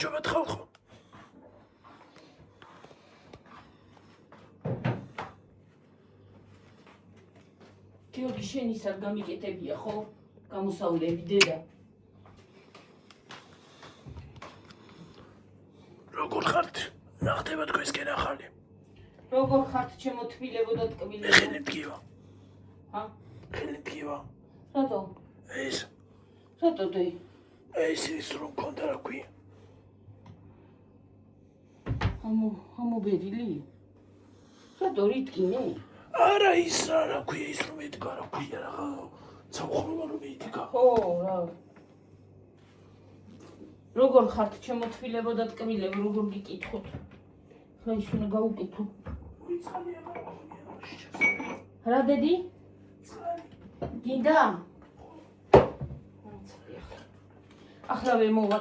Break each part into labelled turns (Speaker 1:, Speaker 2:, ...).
Speaker 1: გიჩვენებათ ხალხო.
Speaker 2: გიორგი, შენ ისარ გამიკეთებია ხო? გამოსავლები დედა.
Speaker 1: როგორ ხართ? რა ხდება თქვენსკენ ახალი?
Speaker 2: როგორ ხართ ჩემო თბილებო და ტკბილებო?
Speaker 1: ხელით გივა.
Speaker 2: ჰა?
Speaker 1: ხელით გივა.
Speaker 2: რატო?
Speaker 1: ეს
Speaker 2: რატო დე?
Speaker 1: ეს რომ კონდა რა ქვია?
Speaker 2: ამობერილი? რატო რიტკინე?
Speaker 1: არა ის რა ქვია ის რომ ეთქა რა ქვია რა. ცოცხლობა რომ ეთქა.
Speaker 2: ხო რა. როგორ ხართ ჩემო თბილებო და ტკბილებო, როგორ გიკითხოთ? ხა ის უნდა გაუკეთო. რა დედი? გინდა? ახლა ვერ მოვა.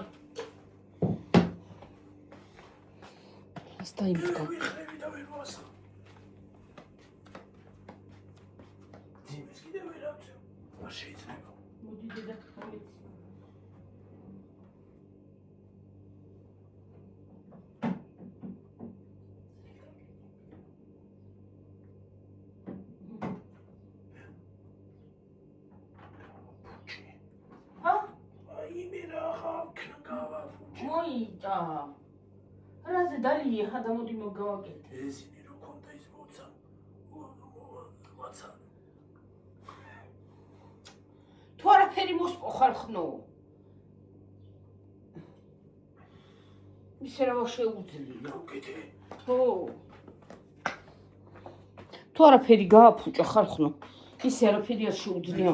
Speaker 2: ასთა იმსკო.
Speaker 1: ვიხები და ვერ ვასხა. ძიმეს კიდევ ვერ ავწევ. არ შეიძლება.
Speaker 2: მოდი დედა, ავეცი. მოიტა. რაზე დალია ხა მოდი მოგავაკეთე.
Speaker 1: ესინი რო კონდა ის მოცა. მოცა.
Speaker 2: თუ არაფერი მოსპო ხალხნო. ისე რა შეუძლია.
Speaker 1: გავკეთე.
Speaker 2: ხო. თუ არაფერი გააფუჭა ხალხნო. ისე არაფერი არ შეუძლია.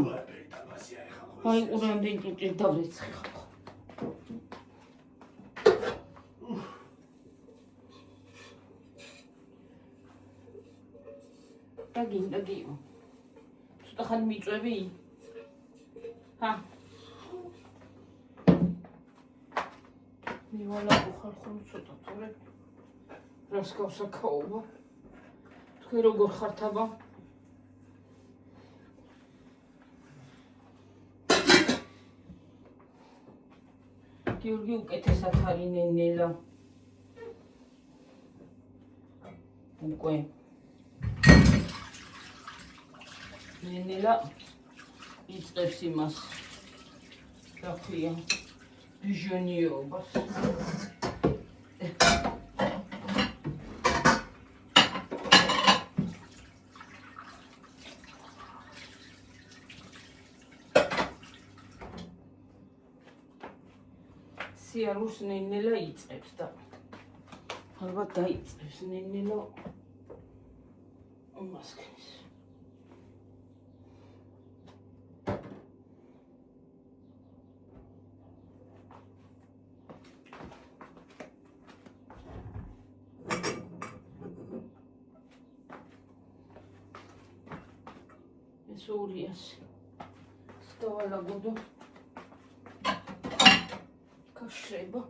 Speaker 2: აი ურამდენ ჭუჭი დავრეცხი ხალხო. გინდა გიო. ცოტა ხანი მიწვევი? ჰა. მივალა ხალხო ცოტა თორე. რას გავსაკაობა? თქვენ როგორ ხართ აბა? გიორგი უკეთესად არის ნენელა. უკვე ნენელა იწყებს იმას რა ქვია ბიჟონიობას. სიარულს ნენელა იწყებს და ალბათ დაიწყებს ნენელა მასქნის. სურიას სტავალაგოდო კაშრება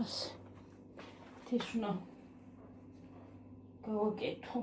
Speaker 2: ასე თიშნა გავაკეთო.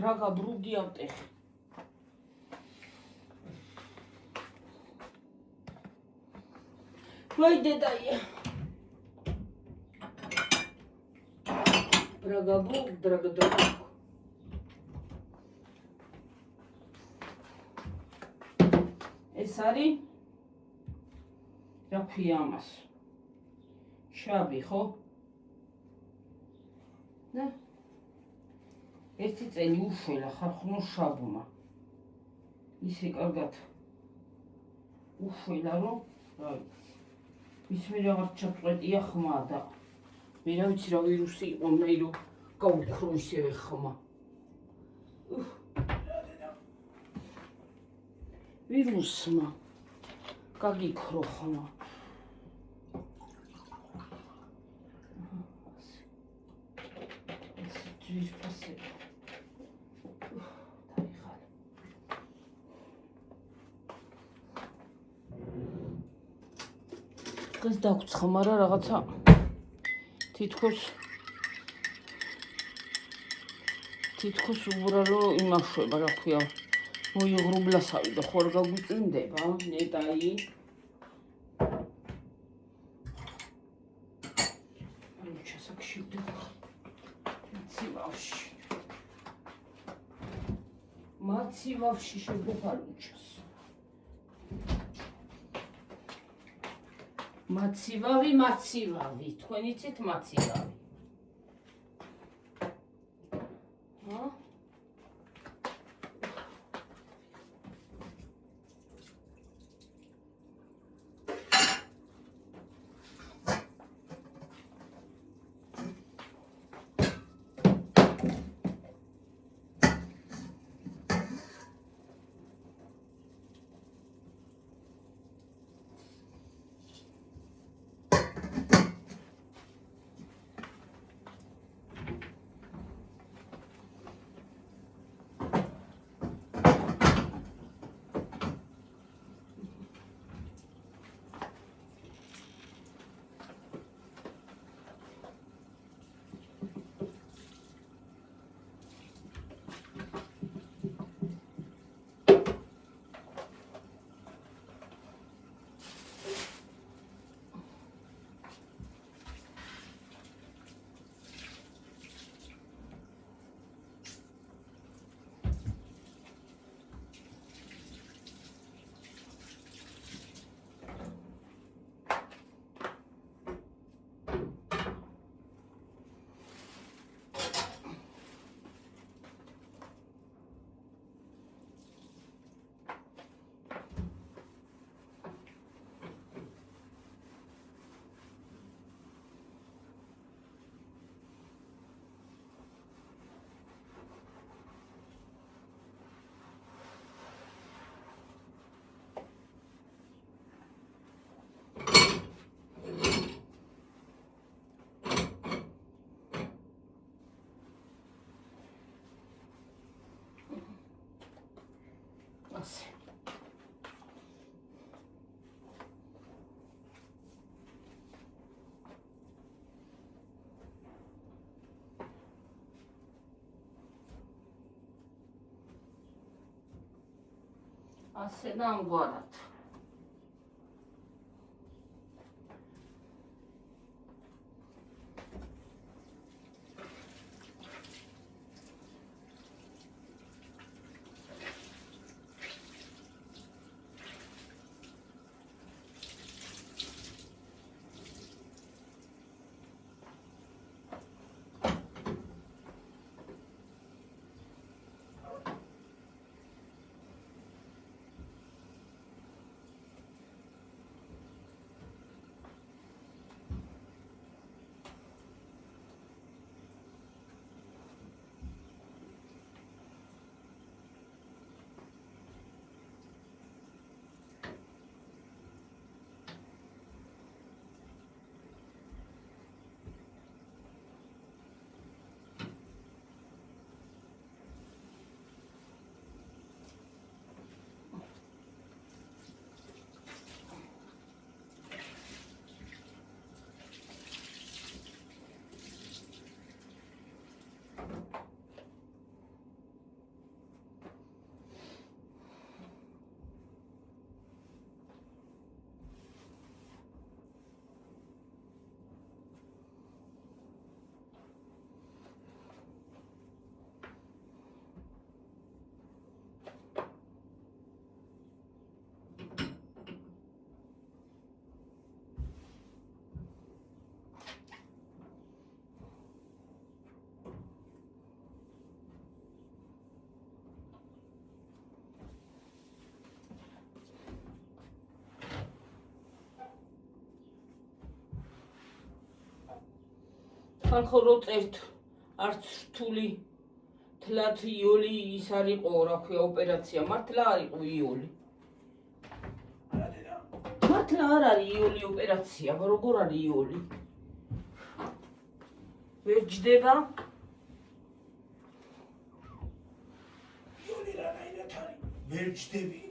Speaker 2: ბრაგა ბრუგი ავტეხი. ვაი დედაია. ბრაგა ბრუგ დრაგა. ეს არის რა ქვია ამას? შაბი ხო? და ერთი წელი უშველა ხალხნო შაბუმა. ისე კარგად უშველა რომ რა ვიცი. ის მე რაღაც ჩაწყვეტია ხმა და მე რა ვიცი რა ვირუსი იყო მე რომ გაუქრო ისევე ხმა. ვირუსმა გაგიქრო ხმა. ეს ძვირფასი. დღეს დაგვრცხა, მაგრამ რაღაცა თითქოს უბრალო იმაშვება, რა ქვია, მოიღრუბლასავი და ხوار გაგვიწვიმდება, ნეტაი. ანუ ჩასაქშივდება. მაცივავში შეგვეფარუჩას. მაცივავი, თქვენ იცით მაცივავი. ასე. ასე და ამგვარად. თან ხოლო წერთ არც რთული თლათ იოლი ის არისო, რა ქვია, ოპერაცია მართლა არისო იოლი. არ არის იოლი ოპერაცია, როგორ არის იოლი? ვერ ჯდება?
Speaker 1: იოლი რანაირად არის? ვერ ჯდები,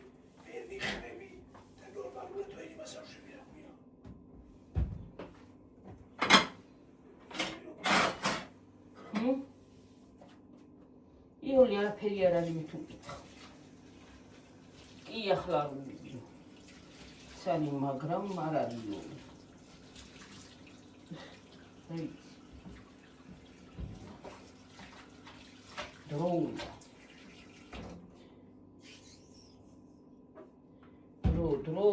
Speaker 1: ვერ ვიხმები და ნორმალურად ვერ იმასავშები რა ქვია.
Speaker 2: იოლი არაფერი არ არის მით უკითხა. კი ახლა არ მივიდი. სანი, მაგრამ არ არის იოლი. დროუნდა. დრო.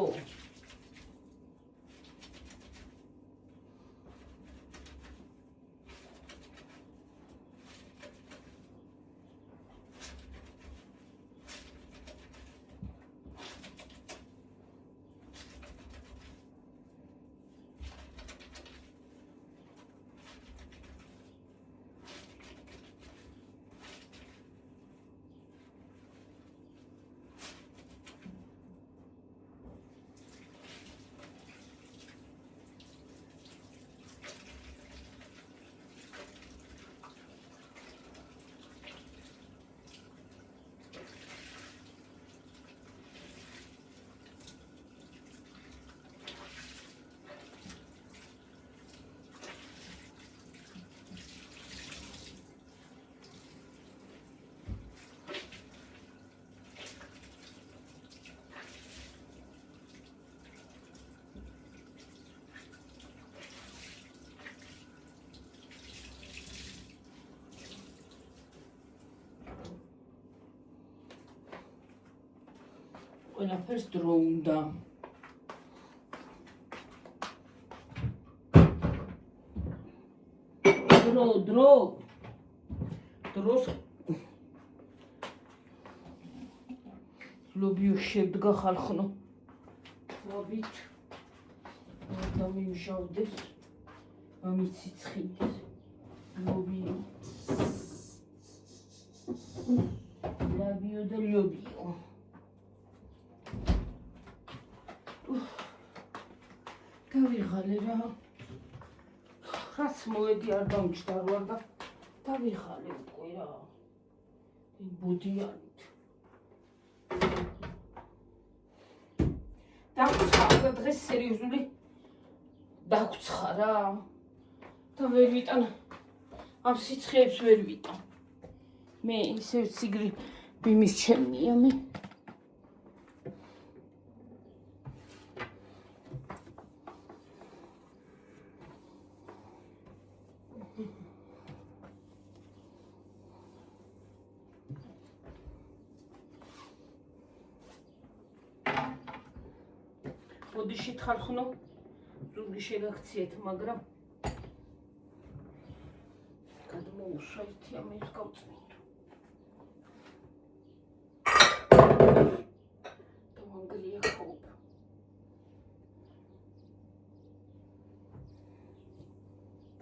Speaker 2: ყველაფერს დრო უნდა. დროს ლობიო შედგა ხალხნო. ვაბით დამიმჟავდეს ამის სიცხიდეს ლობიო. ლაბიო და ლობიო. დავიღალე რა. რაც მოედი არ დამჭდა რა და დავიღალე უკვე რა. ბუდიანით. დაგვცხა დღეს სერიოზული დაგვცხა რა. და ვერ ვიტან ამ სიცხეებს ვერ ვიტან. მე ისე სიგრი მიმისჩენია მე. ოდიშით ხალხნო, ზურგი შეგაქციეთ, მაგრამ გადმოუშვა ერთი ამის გავწმინდო. დავანგრია ხაობა.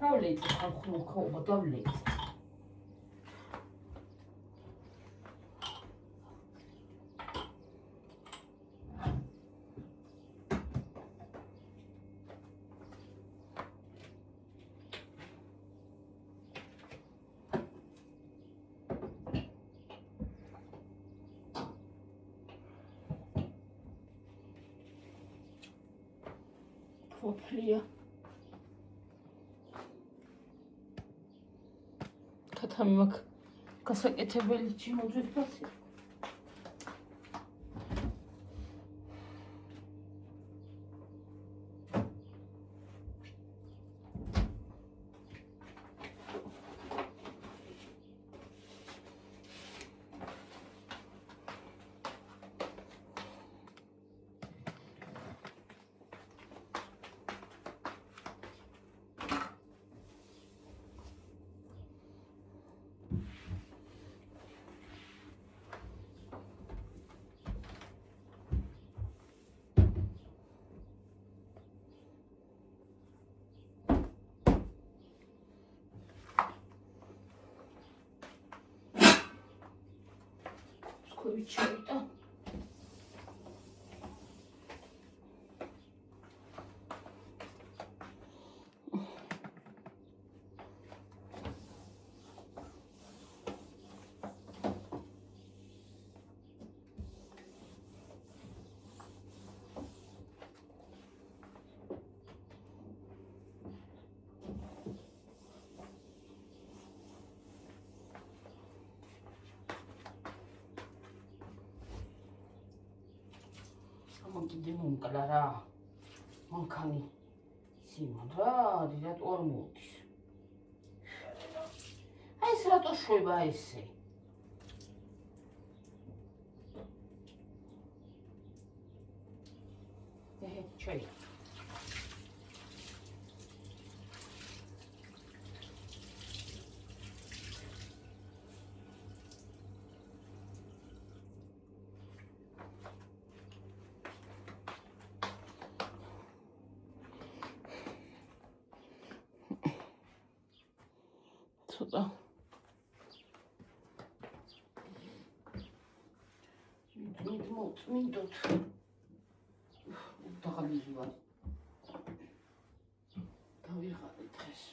Speaker 2: დავლეწე ხალხნო ხაობა, დავლეწე. ოფლია კათამი მაქვს გასაკეთებელი ჩიმოძვით ფასი კიდე მომკლა რა. მანქანი სიმრადი რატო არ მოდის? აი ეს რატო შვება ესე? ჩაი. ცოტა მოწმინდოთ დაღამილი ვარ დავიღალე დღეს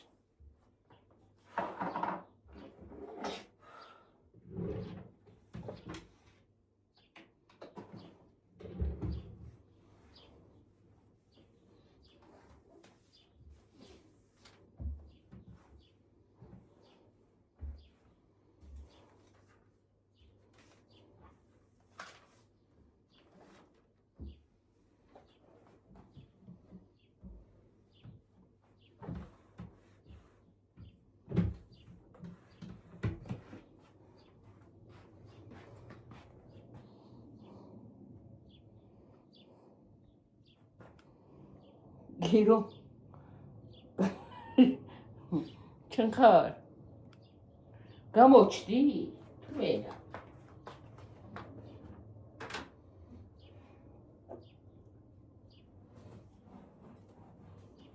Speaker 2: გირო ჩენ ხარ გამოჩდი თუ ვენა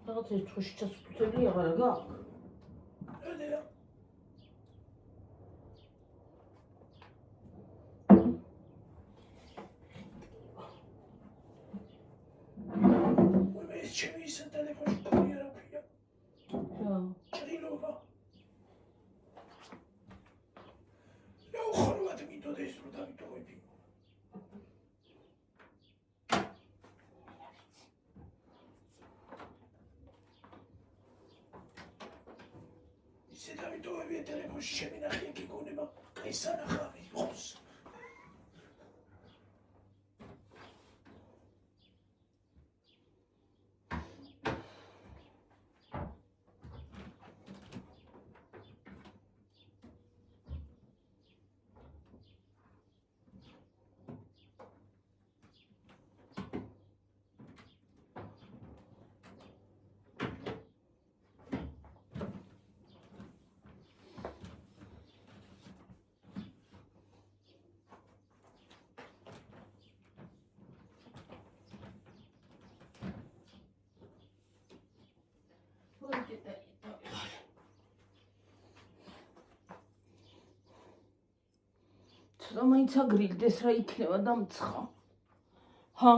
Speaker 2: რაღაც ეს თუში ჩასწრული აღარა გაქვს
Speaker 1: ჩემი ისე ტელეფონში ქონია რა ქვია. ჭრილობა. რა ხარვად მიდოდა ეს რო დავიტოვები. ისე დავიტოვები ტელეფონში ჩემი ნახე გიგონება. კაი სანახავი იყოს. ცოტა მაინც აგრილდეს რა იქნება დამცხა. ჰა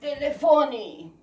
Speaker 2: Telefoni.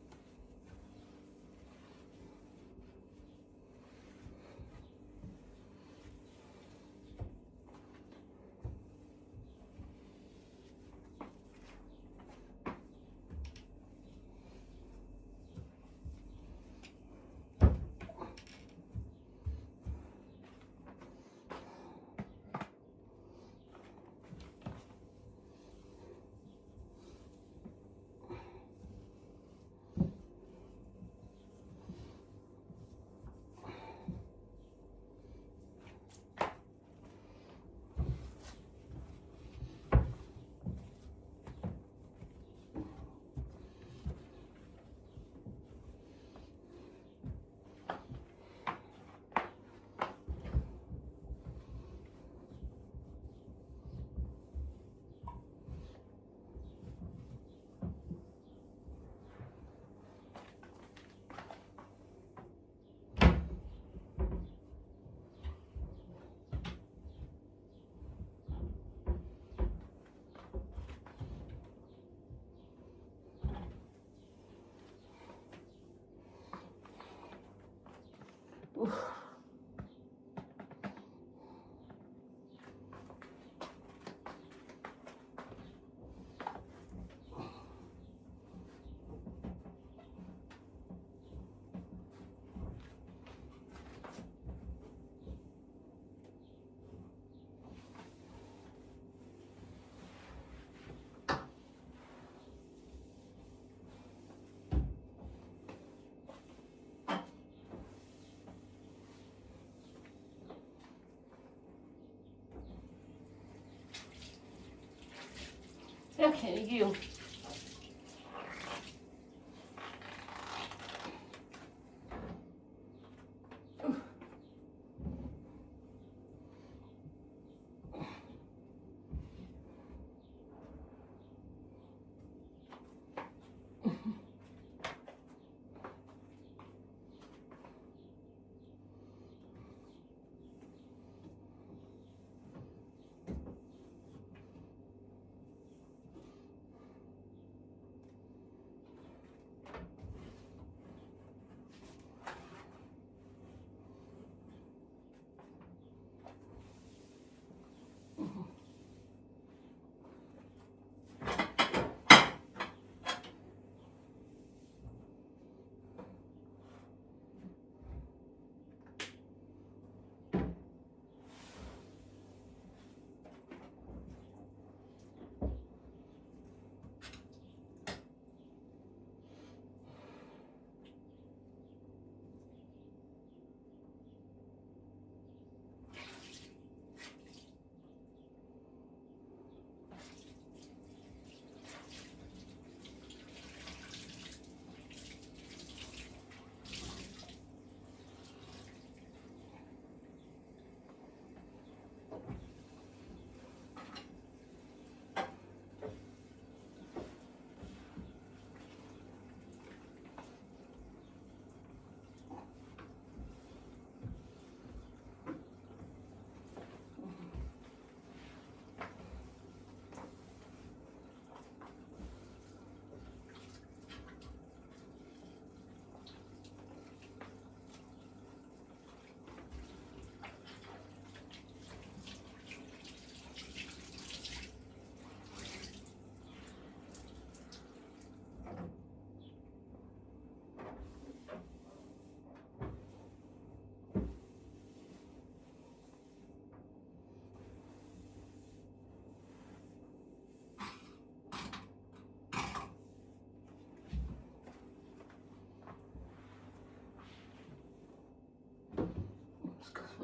Speaker 2: 이렇게 이게요.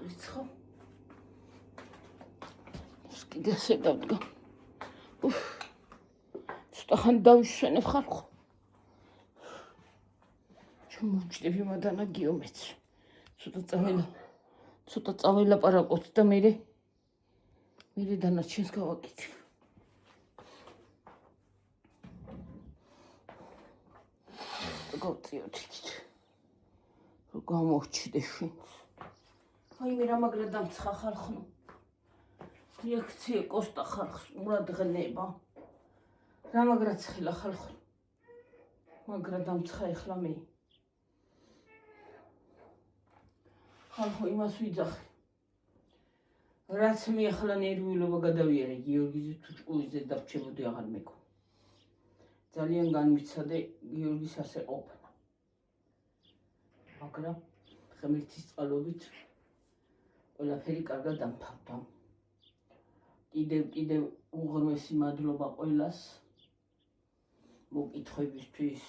Speaker 2: რიცხო. ეს კიდე ასე დავდგა. ცოტა ხანი დავისვენებ ხალხო. ჩამოვჭდები მადანა გიომეც. ცოტა წაველაპარაკოთ და მერე დანარჩენს გავაკეთებ. გავწიოთ იქით. რომ გამოვჭდე შენს. აი მე რა მაგრა დამცხა ხალხო. რეაქცია კოსტა ხალხს ურად ღნება. რა მაგრა ცხილა ხალხო. მაგრა დამცხა ეხლა მე. ხალხო იმას ვიძახი. რაც მე ახლა ნერვიულობა გადავიარე გიორგიზე თუ ჭკუიზე დავრჩებოდი აღარ მეკო. ძალიან განმიცადე გიორგის ასე ყოფნა. მაგრამ ღმერთის წყალობით ყველაფერი კარგად დამთავრდა. კიდევ უღრმესი მადლობა ყველას მოკითხვებისთვის,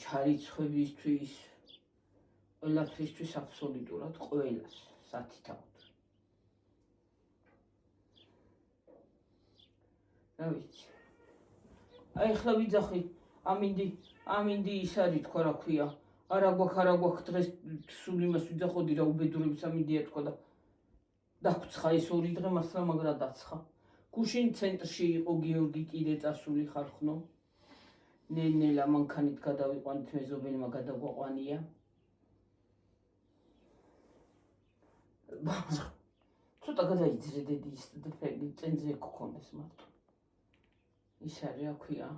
Speaker 2: ჩარიცხვებისთვის, ყველაფრისთვის აბსოლუტურად ყველას სათითაოდ. რა ვიცი. აი ახლა ვიძახი ამინდი ის არის თქვა რა ქვია. არა გვაქვს დღეს სულ იმას ვიძახოდი რა უბედურების ამინდია თქვა და დაგვცხა ეს ორი დღე მასლა მაგრა დაცხა. გუშინ ცენტრში იყო გიორგი კიდე წასული ხალხნო. ნელ-ნელა მანქანით გადავიყვანით მეზობელმა გადაგვაყვანია. ცოტა გადაიძრე დედი ის წენზე გქონდეს მარტო. ის არის რა ქვია.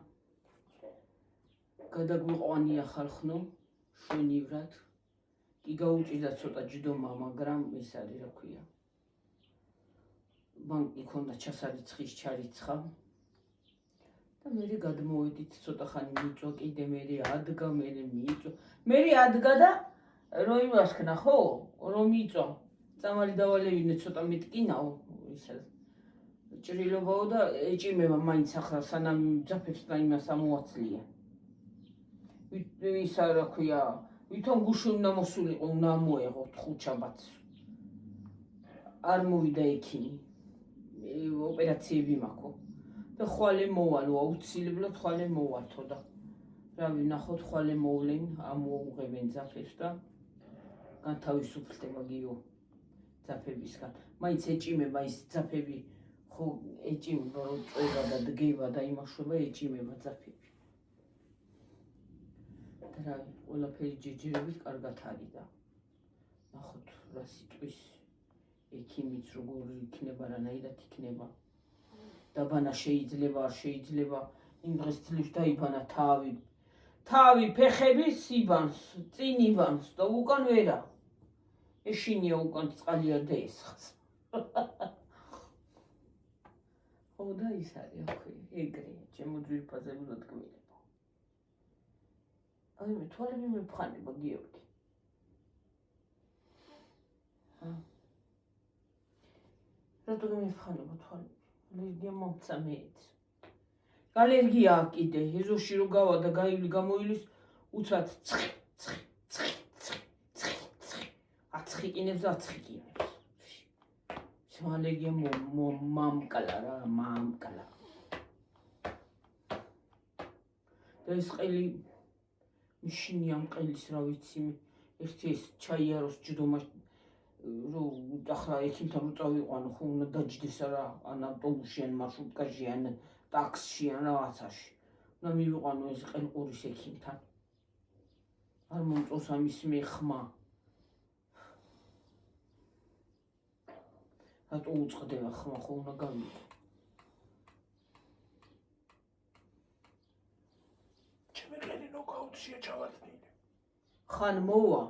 Speaker 2: გადაგვიყვანია ხალხნო შვენივრად. კი გაუჭირდა ცოტა ჯდომა, მაგრამ ის არის რა ქვია. ბანკი ქონდა ჩასარიცხის ჩარიცხა. და მერე გადმოვედით ცოტა ხანი მიწვა კიდე მერე ადგა და რომ იმასქნა ხო რომ მიწვა წამალი დავალევინე ცოტა მეტკინაო ისა ჭრილობაო და ეჭიმება მაინც ახლა სანამ ძაფებს და იმას ამოაცლია. ისა რა ქვია ვითომ გუშინ უნდა მოსულიყო უნდა ამოეღოთ ხუჩაბაც. არ მოვიდა ექიმი. ოპერაციები მაქვს. და ხვალე მოვალო აუცილებლად ხვალე მოვალთო და რა ვინახოთ ხვალე მოვლენ ამოუღებენ ძაფებს და განთავისუფლდება გიო ძაფებისგან. მაინც ეჭიმება ის ძაფები ხო ეჭიმება რომ წვება და დგება და იმაშვება ეჭიმება ძაფები. და რა ყველაფერი ჯეჯერებით კარგად არის და ნახოთ რა სიტყვის ექიმიც როგორ იქნება რანაირად იქნება. დაბანა შეიძლება არ შეიძლება იმ დღეს ძლივს დაიბანა თავი ფეხები სიბანს წინ იბანს და უკან ვერა ეშინია უკან წყალია და ესხს. ხო და ის არის აქვე ეგრეა ჩემო ძვირფაზე უნდა თქმილება. აი მე თვალები მეფხანება გიორგი. რატომ მეფხანება თვალები? ალერგია მომცა მეც. ალერგია აქვს კიდე ეზოში რო გავა და გამოილის უცბად აცხიკინებს და აცხიკინებს. ალერგია მამკლა რა მამკლა. და ეს ყელი მიშინია მყელის რა ვიცი ერთი ეს ჩაიაროს ჯდომა რომ ახლა ექიმთან რო წავიყვანო ხო უნდა დაჯდეს რა ან ავტობუსში ან მარშრუტკაში ან ტაქსში ან რაღაცაში. უნდა მივიყვანო ეს ყელყურის ექიმთან. არ მომწონს ამის მეხმა. რატო უწყდება ხმა ხო უნდა გავიგო.
Speaker 1: ჩემი ყელი ნოკაუტშია ჩავარდნილი.
Speaker 2: ხან მოვა.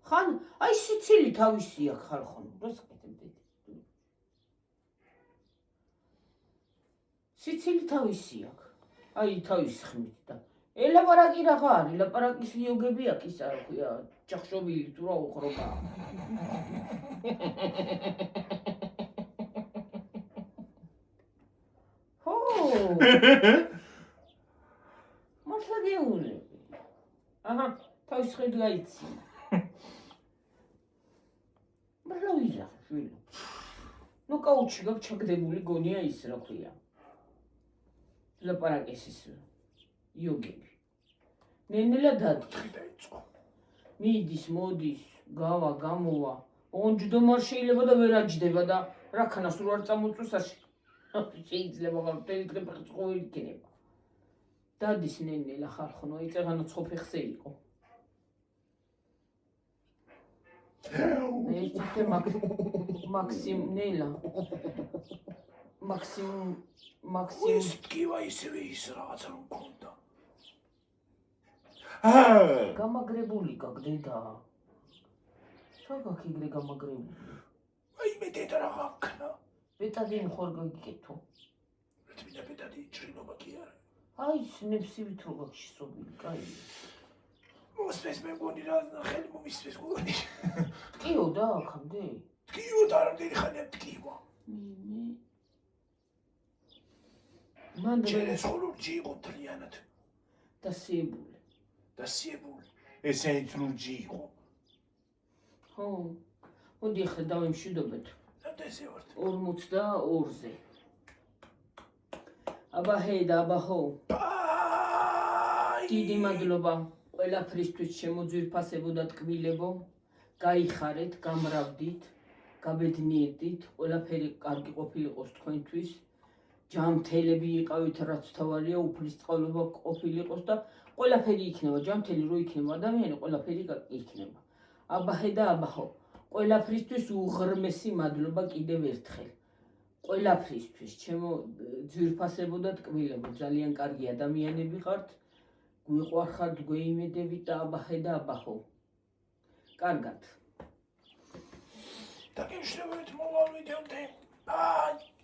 Speaker 2: ხან აი სიცილი თავისი აქვს ხალხო. რასკეთებდი. სიცილი თავისი აქვს. აი თავის ხმით და ელაპარაკი რაღა არის, ლაპარაკის იოგები აქვს ისა რა ქვია, ჭახშობილი თუ რა უხრობა. ხო. მართლა გეუნები. აჰა, თავის ხედვა იცი. რა ვიზახე შვილო. ნუ კაუჩი გაქვს ჩაგდებული გონია ის რა ქვია. ლაპარაკის ის იოგები. ნენელა დადგა.
Speaker 1: დაიწყო.
Speaker 2: მიდის, მოდის, გავა, გამოვა. ოღონჯდომარ შეიძლება და ვერ აჯდება და რაქანას რო არ წამოწუს არ შეიძლება გამტელი დღე ყოველი იქნება. დადის ნენელა ხალხო, იწეღანა ცხოფეხზე იყო. Este Maxim Nela. Maxim
Speaker 1: ის ტკივა ისევე ის რაღაცა რომ მქონდა.
Speaker 2: გამაგრებული გაგდედა. რა გაქიგრე გამაგრებული?
Speaker 1: აი მე დედა რა გაქნა.
Speaker 2: ბეტადინ ხარ გაგიკეთო.
Speaker 1: მე ბეტადი ჭრინობა კი არა.
Speaker 2: აი სნებსივით რო გაქვს სობილი, კაი.
Speaker 1: მოსწეს მე მგონი რა ხელი მომისწეს გონი.
Speaker 2: ტკიო და აქამდე?
Speaker 1: ტკიო და რამდენი ხანია ტკივა. ჩერეს ხოლურჯი იყო თლიანად.
Speaker 2: დასიებული.
Speaker 1: ესენიც ლურჯი იყო.
Speaker 2: ხო. მოდი ახლა დავემშვიდობეთ.
Speaker 1: რამდენზე ვართ?
Speaker 2: 42-ზე. აბა ჰეი და აბა ჰო. დიდი მადლობა ყველაფრისთვის შემოძვირფასებო და ტკბილებო. გაიხარეთ, გამრავდით, გაბედნიერდით, ყველაფერი კარგი ყოფილიყოს თქვენთვის. ჯამთელები იყავით, რაც თავარია, უფლისწყალობა ყოფილიყოს და ყველაფერი იქნება, ჯამთელი რო იქნება ადამიანი, ყველაფერი იქნება. აბაჰე და აბაჰო. ყველაფრისთვის უღრმესი მადლობა კიდევ ერთხელ. ყველაფრისთვის ჩემო ძვირფასებო და ტკბილებო, ძალიან კარგი ადამიანები ხართ. გვიყვარხართ, გვეიმედებით და აბაჰე და აბაჰო. კარგად.
Speaker 1: დაგემშვიდობებით მოვალ ვიდეომდე. ბაი.